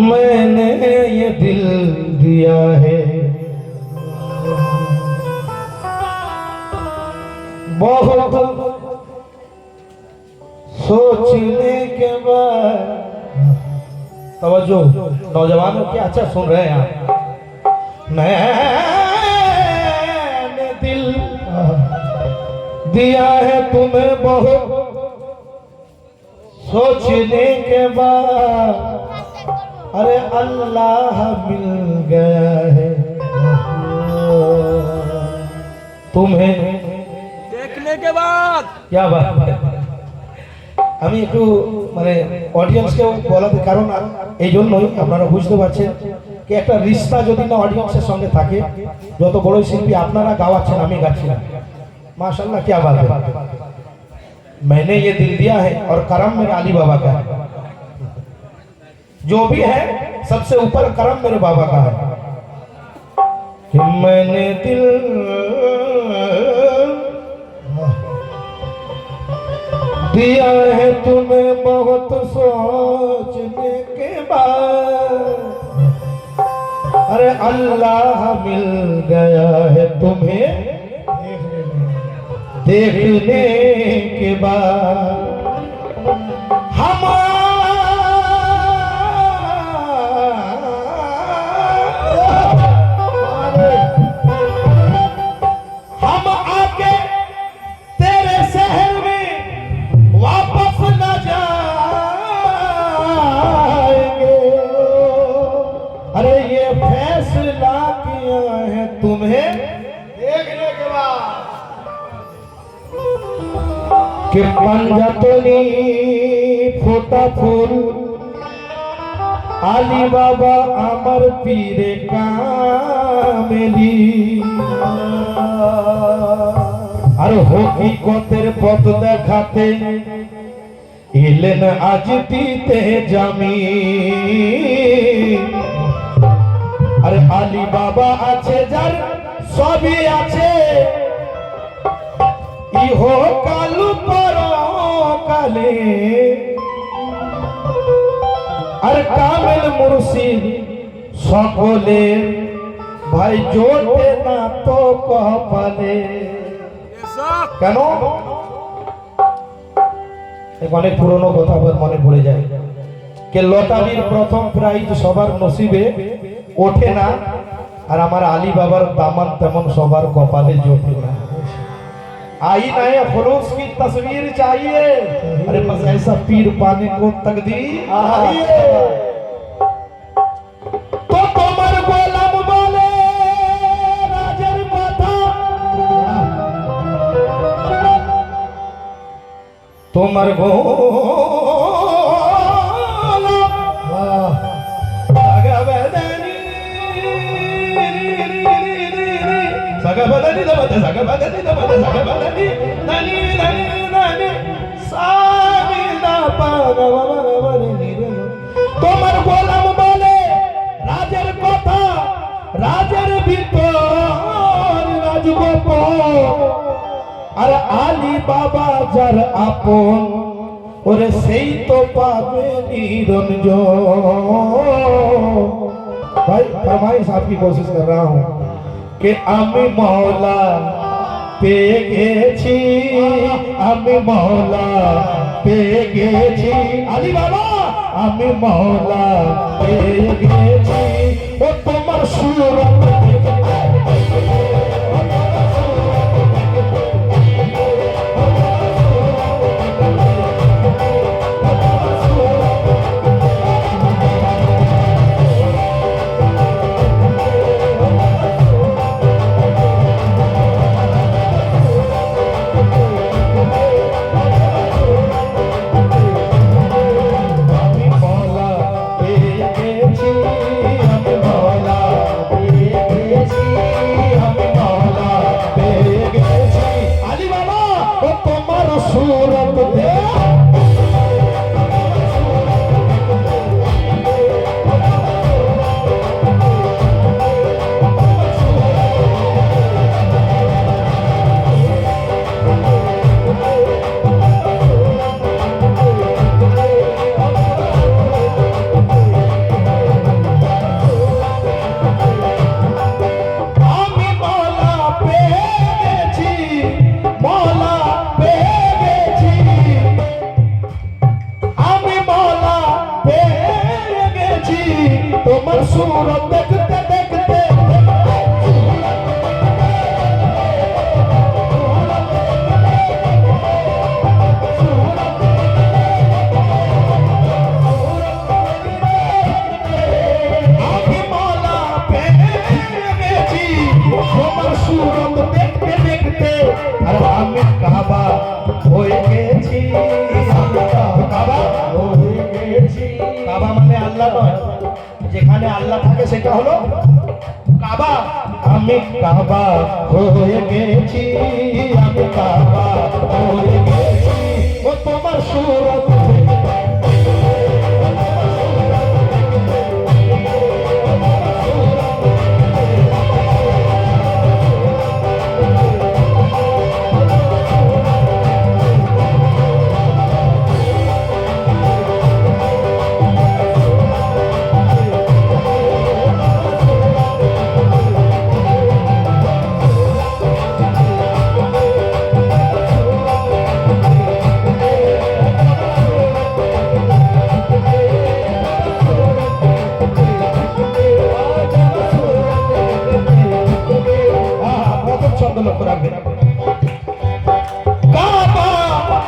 मैंने ये दिल दिया है बहुत सोचने के बाद। तवज्जो नौजवानों क्या अच्छा सुन रहे हैं आप। मैंने दिल दिया है तुम्हें बहुत सोचने के बाद। अरे अल्लाह मिल गया है तुम्हें देखने के बाद। क्या बात है। আমি একটু মানে অডিয়েন্সকে বলাতে কারণ এই জন্যই আপনারা বুঝতে পারছেন কি একটা রিশতা যদি না অডিয়েন্সের সঙ্গে থাকে, যত বড় শিল্পী আপনারা গাওয়াচ্ছেন আমি গাচ্ছি না, माशाल्लाह क्या बात है। मैंने ये दिल दिया है और करम मेरे अली बाबा का है। जो भी है सबसे ऊपर करम मेरे बाबा का है कि मैंने दिल दिया है तुम्हें बहुत सोचने के बाद। अरे अल्लाह मिल गया है तुम्हें देखने के बाद। हम आके तेरे शहर में वापस न जाएंगे। अरे ये फैसला किया है तुम्हें देखने के बाद कि पंजतनी फोटा फूल আলী বাবা আমার পীরে কামেলি। আর হকিকতের পথ দেখাতে এলেন আজ দিতে জামিন। আর আলী বাবা আছে যার সবই আছে, ইহকাল পরকালে। আর কামেল মুর্শিদ সকলে ভাই জোটে না তো কপালে। কেন অনেক পুরনো কথা মনে পড়ে যায় কে লটারির প্রথম প্রাইজ সবার নসিবে ওঠে না, আর আমার আলী বাবার দামান তেমন সবার কপালে জোটে না। आई नए फलूस की तस्वीर चाहिए, अरे बस ऐसा पीर पाने को तकदीर तो तुम्हार गोलाम बोले राजर माथा। तुम्हार Sagabadani damada sagabadani damada sagabadani nani nani nani sagida pagavavavani তোমার গোলাম বলে রাজের কথা রাজের ভিতর রাজগোপাল আর আলী বাবা যার আপন ওরে সেই তো পাবে নিরঞ্জন। भाई फरमाइश आपकी कोशिश कर रहा हूँ कि আমি মওলা পেয়ে গেছি, আমি মওলা পেয়ে গেছি আলী বাবা, আমি মওলা পেয়ে গেছি। ও তোমার সুরত তোমার সুরত দেখতে দেখতে আমি মালা পেয়েছি তোমার সুরত দেখতে দেখতে আর আমি কাবা হয়ে গেছি কাবা হয়ে গেছি কাবা মানে আল্লাহ নয় যেখানে আল্লাহ থাকে সেটা হলো কাবা আমি কাবা হয়ে গেছি আমি কাবা হয়ে গেছি ও তোমার সুরত লক্ষ্য রাখবেন Kaaba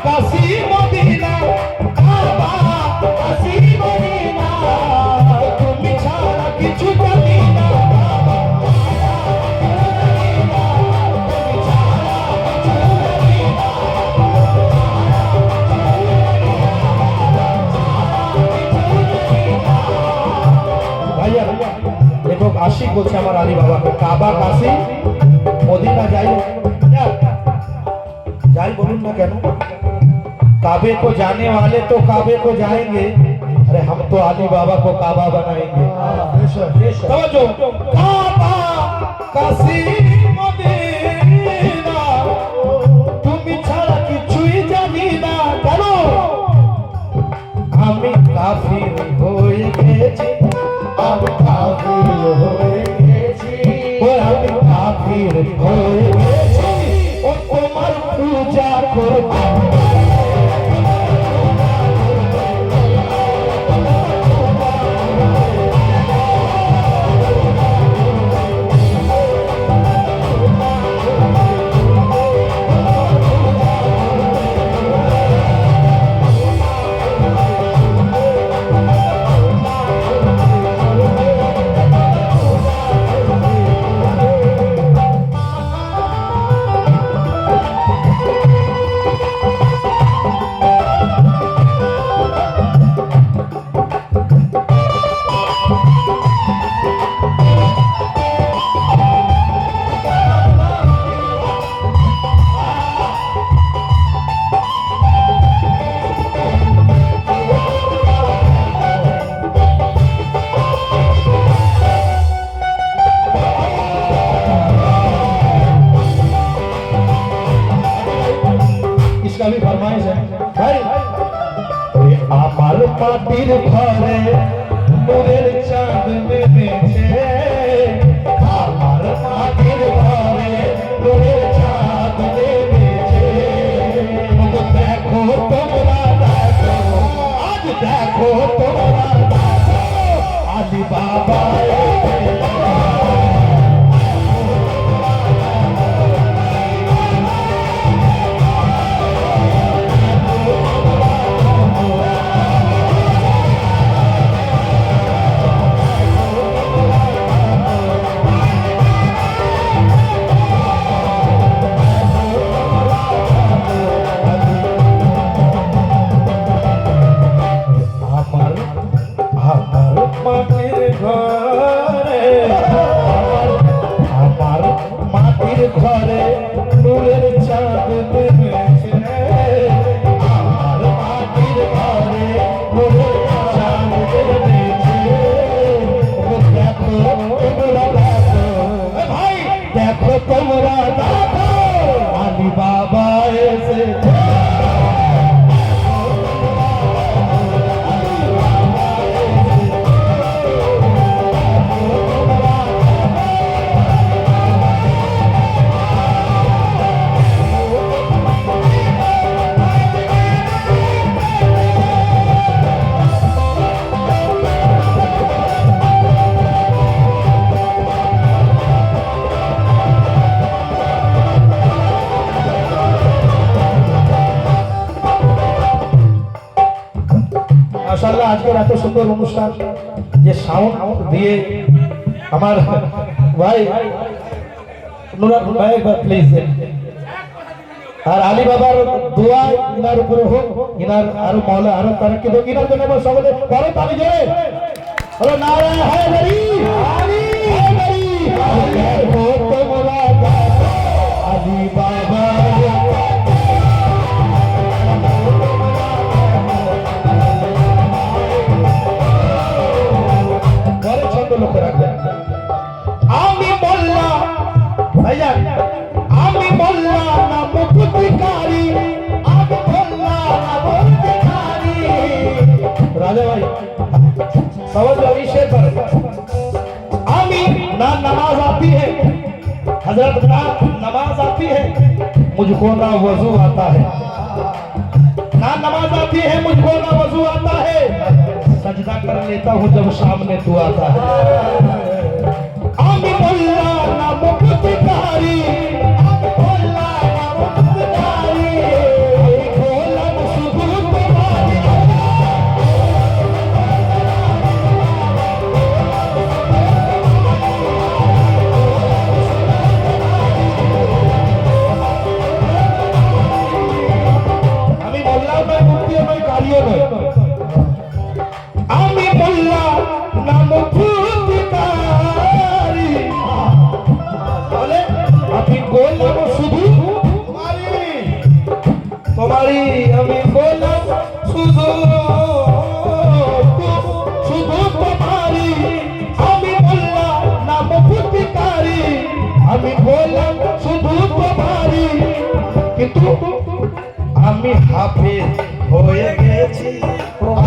Kashi Medina Kaaba Kashi Medina তুমি ছাড়া কিছু জানি না ভাইয়া দেখো আশিক বলছে আমার আলী বাবাকে কাবা কাশী मदीना जाए बोलूं ना क्या काबे को जाने वाले तो काबे को जाएंगे अरे हम तो अली बाबा को काबा बनाएंगे समझो काबा काशी मदीना তুমি ছাড়া কিছুই জানি না জানো আমি কাফির হয়ে গেছি আমি কাফির হয়ে গেছি আমি কাফির হয়ে গেছি ও তোমার পূজা করব इसका भी फरमाइश है भाई আমার মাটির ঘরে নূরের চাঁদ নেমেছে আমার মাটির ঘরে নূরের চাঁদ নেমেছে দেখো তোমরা দেখো আজ দেখো তোমরা দেখো আলী বাবা ঘরে নূরের চাঁদ নেমেছে আমার মাটির ঘরে নূরের চাঁদ নেমেছে দেখো তোমরা দেখো ভাই দেখো তোমরা দেখো আলী বাবা এসেছে সুন্দর অনুষ্ঠান যে সাউন্ড দিয়ে আমার ভাই নুরাত ভাই প্লিজ, আর আলী বাবার দোয়া ইনার উপরে হোক, ইনার আরো মাওলা আরো তারাক্কি হোক, ইনার জন্য সকলে বড় তালি জোরে বলো নারায়ণ হায়দারি হায়দারি ও তোমরা আলী বাবা বড় ছন্দ লক্ষ্য রাখবেন। আমি মোল্লা ভাইজান, আমি মোল্লা না মুক্তিকারী, আমি মোল্লা না মুক্তিকারী। রাজা ভাই समझ लो इस शेर पर, आमी ना नमाज आती है हजरत, ना नमाज आती है मुझको ना वजू आता है, ना नमाज आती है मुझको ना वजू आता है, सजदा कर लेता हूँ जब सामने तू आता है। आमी मोल्ला ना मुक्तिकारी, आमी मोल्ला ना मुक्तिकारी, खोला सुदूर तुम्हारी আমি মোল্লা না মুক্তিকারী, বলে আমি গোলাম শুধু তোমারই, আমি গোলাম শুধু শুধু তোমারই, আমি মোল্লা না মুক্তিকারী, আমি গোলাম শুধু তোমারই, কিন্তু আমি হাফেজ হয়ে গেছি,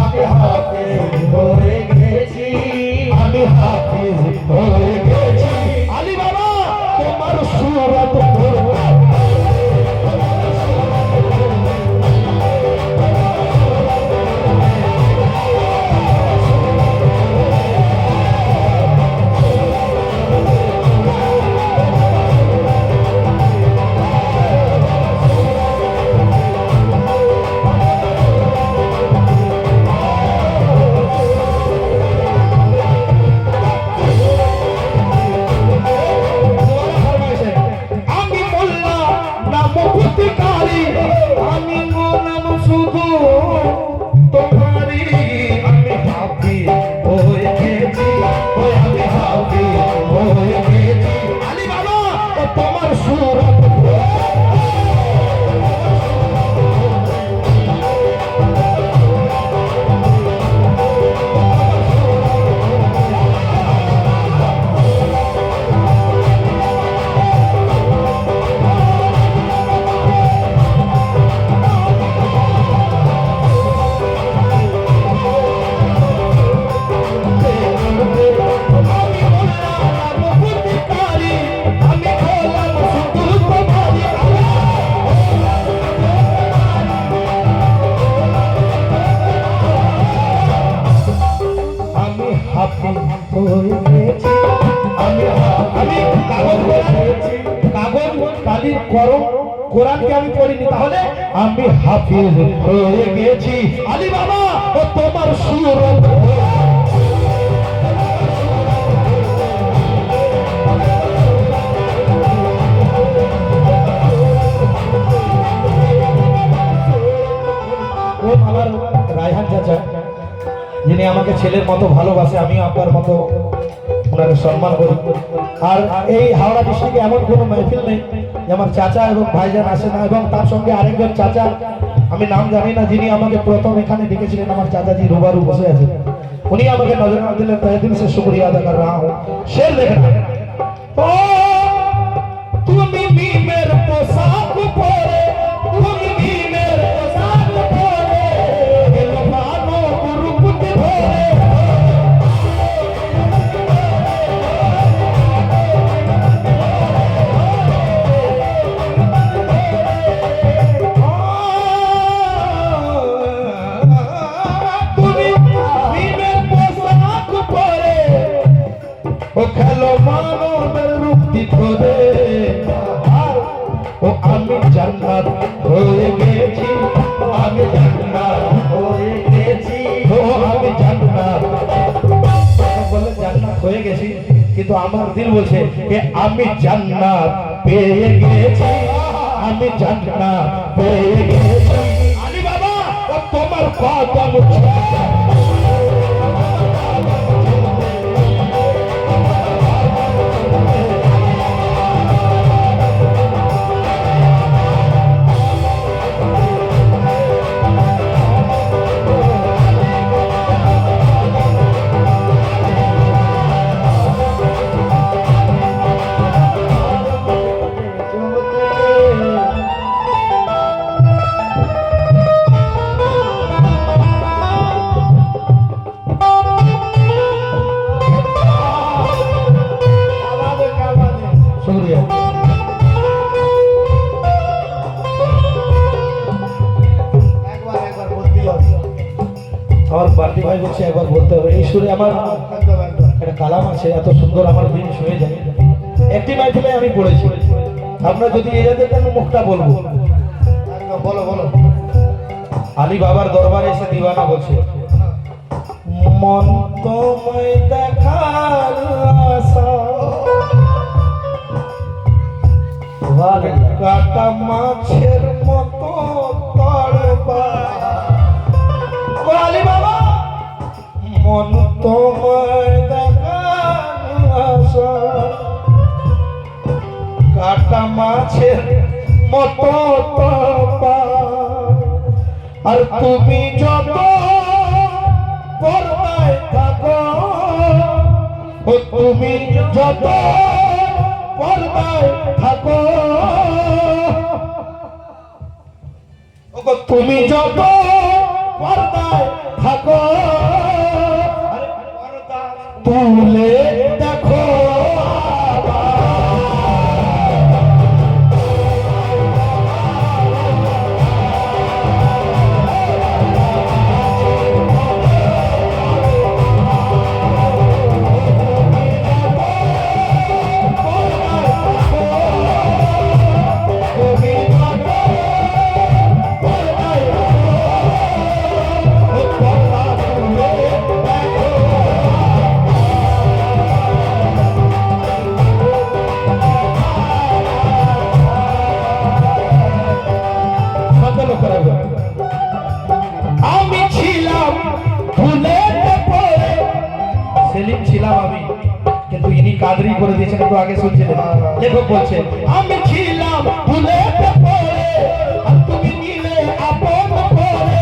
আমি হাফেজ হয়ে গেছি, আমি হাফেজ হয়ে গেছি। আলী বাবা তোমার সুরত করব, আমি গোলাম শুধু তোমারই, আমি হাফেজ হয়ে গেছি, আমি হাফেজ হয়ে গেছি। আলী বাবা তোমার সুরত কোরআনকে আমি পড়িনি, তাহলে আমি হাফিজ হয়ে গেছি। আলী বাবা ও তোমার সুরত ও আমার রায়হান চাচা, যিনি আমাকে ছেলের মতো ভালোবাসে, আমিও আপনার মতো ওনাকে সম্মান করি। আর এই হাওড়া ডিস্ট্রিক্টে এমন কোনো মাহফিল নেই যে আমার চাচা এবং ভাইজান আসে না, এবং তার সঙ্গে আরেকজন চাচা, আমি নাম জানি না, যিনি আমাকে প্রথম এখানে ডেকেছিলেন, আমার চাচাজি রুবারু বসে আছে, উনি আমাকে নজর না দিলেন, তহে দিল সে শুক্রিয়া আদা কর रहा हूं। शेर देखना, ओ তুমি মিমের পোশাক পরে, তুমি মিমের পোশাক পরে, এলো মানো গুরুপুতে ধরে, ও খেলো মানবের রূপটি ধরে, ও আমি জান্নাত হয়ে গেছি, আমি জান্নাত হয়ে গেছি, ও আমি জান্নাত হয়ে গেছি, কিন্তু আমার দিল বলছে যে আমি জান্নাত পেয়ে গেছি, আমি জান্নাত পেয়ে গেছি। আলী বাবা ও তোমার কদম শুকরিয়া। আমার বাড়তি ভাই বলছে একবার বলতে হবে, এই সুরে আমার একটা কালাম আছে, এত সুন্দর আমার দিন হয়ে যায়। একটি মাইথিলে আমি পড়েছি, আপনারা যদি এদের জন্য মুখটা বলবো, বলো বলো। আলী বাবার দরবারে এসে দিওয়ানা বলছে, মন তোমায় দেখার আশা, কাটা মাছের মতো তড়পা। আলী বাবা মন তোমায় দেখার আশা, কাটা মাছের মতো তড়পা। আর তুমি যত পর্দায় থাকো, ও তুমি যত পর্দায় থাকো, তুমি যত পর্দায় থাকো, তুলে দেখো আমি ছিলাম ভুলেতে পড়ে, সেলিম ছিলাম আমি, কিন্তু ইনি কাদরি করে দিয়েছেন, একটু আগে শুনছিলেন। লেখক বলছেন আমি ছিলাম ভুলেতে পড়ে, আর তুমি নিলে আপন করে।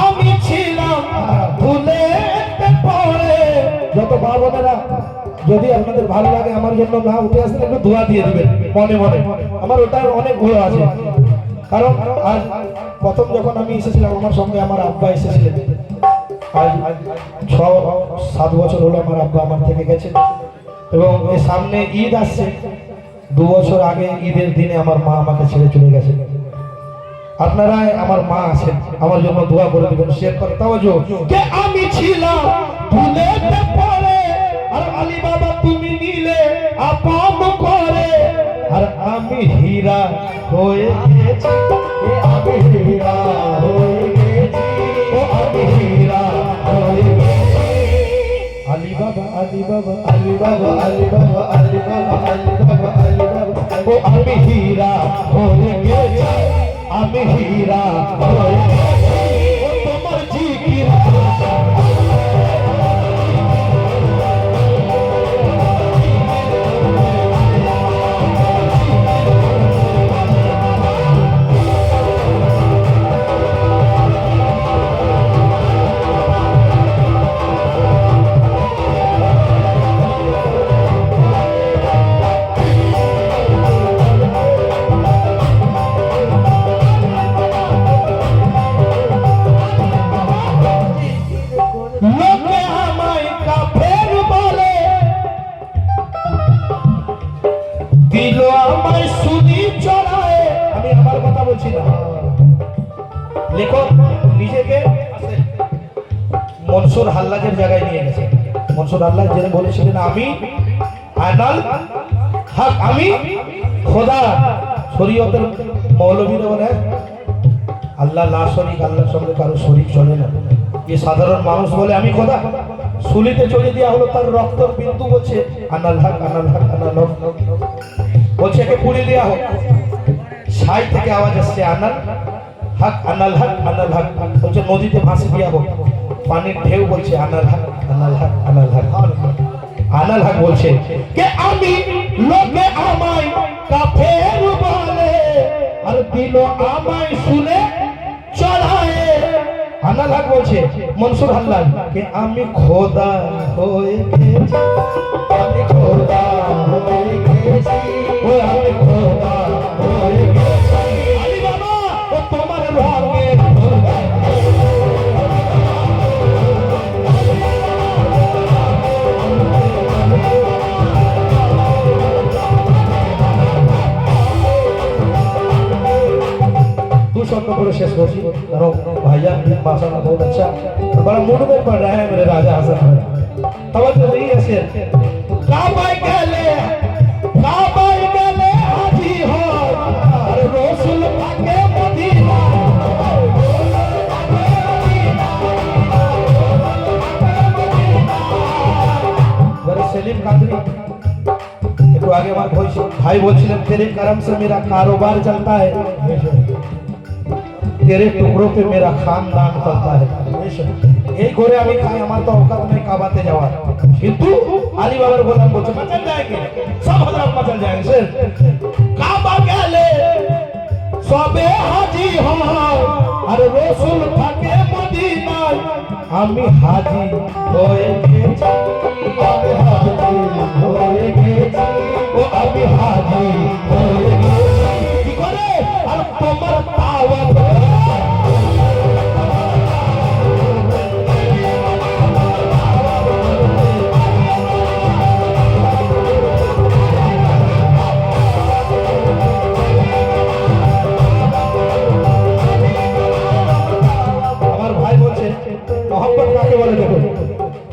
আমি ছিলাম ভুলেতে পড়ে। যত মা বোনেরা যদি আপনাদের ভালো লাগে আমার জন্য না উঠে আসলে একটু দোয়া দিয়ে দিবেন মনে মনে, আমার ওটার অনেক ভুল আছে। কারণ আজ প্রথম যখন আমি এসেছিলাম আমার সঙ্গে আমার আব্বা এসেছিলেন, আজ 6-7 বছর হলো আমার আব্বা আমার থেকে গেছে, এবং এই সামনে ঈদ আসছে। 2 বছর আগে ঈদের দিনে আমার মা আমাকে ছেড়ে চলে গেছে। আপনারা আমার মা আছেন, আমার জন্য দোয়া করে দিবেন। শের পর তাওয়াজু কে আমি ছিলাম ভুলেতে পড়ে, আর আলী বাবা তুমি নিলে আপন করে। আর আমি হীরা হয়ে গেছি, এ আমি হীরা হয়ে গেছি, ও আমি হীরা হয়ে গেছি। আলী বাবা আলী বাবা আলী বাবা আলী বাবা আলী বাবা আলী বাবা আলী বাবা, ও আমি হীরা হয়ে গেছি, আমি হীরা হয়ে গেছি। ও তোমার জিকির লোকে আমায় কাফের বলে, দিল আমায় সুদি চড়ায়। আমি আমার কথা বলছি না, লেখক নিজেকে মনসুর হাল্লাজের জায়গায় নিয়ে গেছে। মনসুর হাল্লাজ যিনি বলেছিলেন আমি আনাল হক আমি খোদা। শরীয়তের মৌলবীরা বলে আল্লাহ লা শরীক, আল্লাহর সঙ্গে কারো শরীক চলে না। এই সাধারণ মানুষ বলে আমি খোদা। সুলিতে চলে দেওয়া হলো তার রক্ত বিন্দু, বলছে আনাল হক আনাল হক আনাল হক, বলছে একে পুড়ে দেওয়া হোক। ছাই থেকে আওয়াজ আসছে আনাল হক আনাল হক আনাল হক, বলছে নদীতে ভাসে দেওয়া হোক। পানির ঢেউ বলছে আনাল হক আনাল হক আনাল হক। আনাল হক বলছে কে আমি লোকে আমায় কাফের বলে, আর দিল আমায় শুনে চড়ায়। আনাল হক বলছে মনসুর হাল্লাল কে আমি খোদা হয়ে গেছি, আমি খোদা হয়ে গেছি, ও আমি খোদা হয়ে গেছি। আলী বাবা ও তোমার রঙে খোদা। शब्दों को शेष होती भैया माशाल्लाह बहुत अच्छा और बड़ा मूड में पढ़ रहे हैं मेरे राजा हसन भाई। तवज्जो नहीं है शेर काबाई गले हाजी हो और रसूल पाके मदीना। मेरे सलीम कादरी एक आगे भाई बोलছিলেন तेरे करम से मेरा कारोबार चलता है, तेरे टुकड़ों पे मेरा खानदान चलता है। এই করে আমি খাই, আমার তো औकात नहीं কাবাতে যাওয়ার, কিন্তু আলী বাবার গোলাম বলছে মচল जाएंगे, सब हजरत मचल जाएंगे। सर কাবা গেলে সবে হাজি হয় আর রাসূল থাকে মদিনায়, আমি হাজি হয়ে গেছি, আমি হাজি হয়ে গেছি, ও আমি হাজি হয়ে গেছি। কি করে আর তোমার দাওয়াত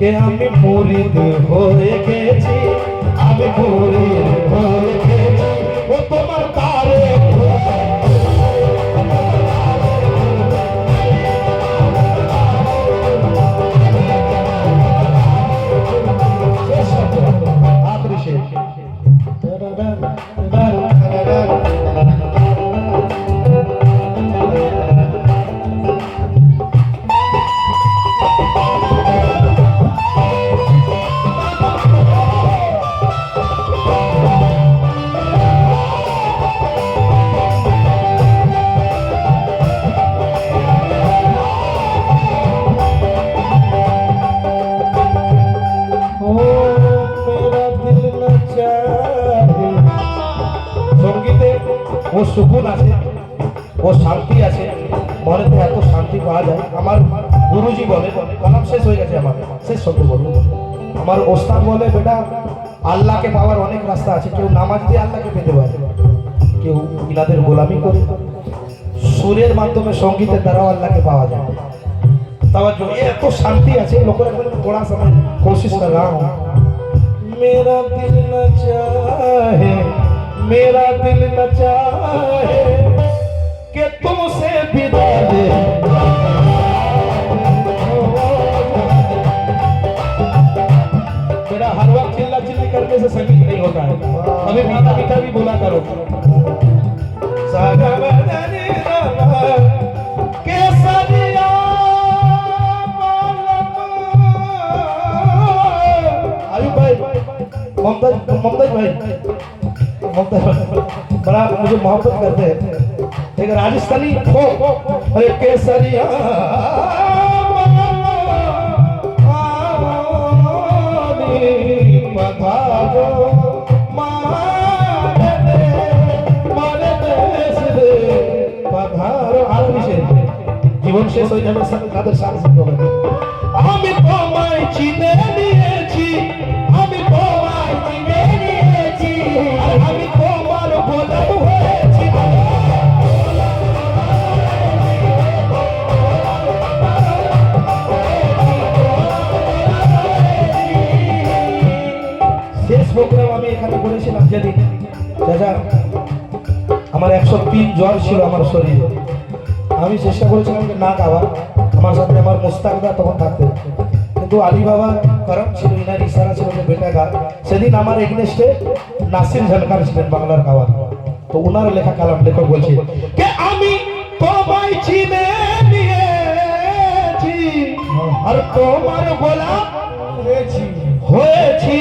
কে আমি মুরিদ হয়ে গেছি, আমি মুরিদ হয়ে গেছি, ও তোমার তারে आखिरी शेर ও সুকুন আছে, ও শান্তি আছে, মনেতে এত শান্তি পাওয়া যায়। আমার গুরুজি বলে, কালাম শেষ হয়ে গেছে আমার, শেষ শব্দ বলবো, আমার ওস্তাদ বলে বেটা আল্লাহকে পাওয়ার অনেক রাস্তা আছে। কেউ নামাজ দিয়ে আল্লাহকে পেতে পারে, কেউ ইনাদের গোলামি করে, সুরের মাধ্যমে সঙ্গীতের দ্বারাও আল্লাহকে পাওয়া যায়। তাওয়াজ্জো, এত শান্তি আছে। লোকেরা বলে थोड़ा समय कोशिश कर रहा हूं, मेरा दिल न चाहे, मेरा दिल न चाहे कि तुमसे विदा दे। मेरा हर वक्त चिल्ला चिल्ली करने से संगीत नहीं होता है, अभी मीठा मीठा भी बोला करो। केसरिया आयु भाई, ममताज भाई, बड़ा मुझे मोहब्बत करते हैं। एक राजस्थानी फोक, अरे केसरिया জীবন শেষ হয়ে যাবে তাদের সাথে আমি তোমায় চিনে নিয়েছি, আমি তোমায় চিনে নিয়েছি, আমি তোমার গোলাম হয়েছি। শেষ প্রোগ্রাম আমি এখানে বলেছিলাম যেদিন চাচা আমার 103 জ্বর ছিল আমার শরীরে, আমি চেষ্টা করেছিলাম যে না গাওয়া, আমার সাথে আমার মোস্তাকদা তখন থাকতে, কিন্তু আলী বাবা কারণ ছিল, ইনার ইশারা ছিল যে বেটা গা। সেদিন আমার এগনেস্টে নাসির ঝলকার ছিলেন বাংলার গাওয়ার, তো ওনার লেখা কালাম লেখক বলছে কে আমি তোমায় চিনে নিয়েছি আর তোমার গোলাম হয়েছি,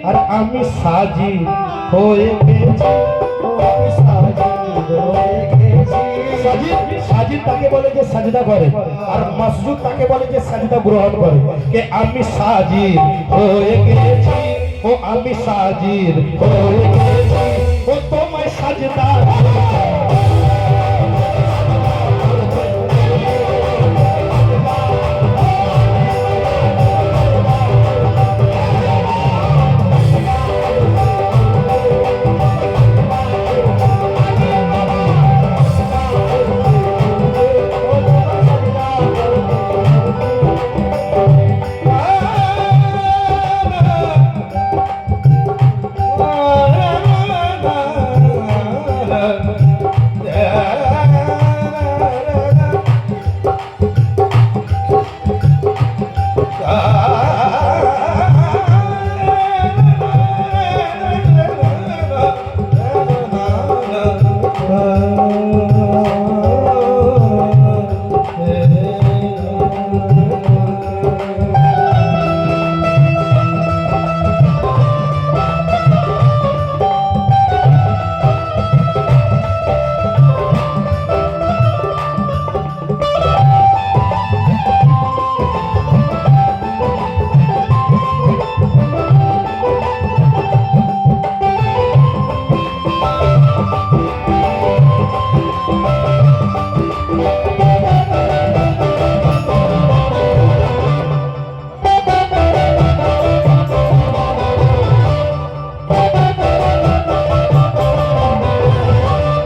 আর আমি সাজি হয়ে গেছি, আমি সাজি হয়ে গেছি। সাজিদ তাকে বলে যে সাজদা করে, আর মসজুদ তাকে বলে যে সাজদা গ্রহণ করে। কে আমি সাজিদ হয়ে গেছি, ও আমি সাজিদ হয়ে গেছি, ও তোমায় সাজদা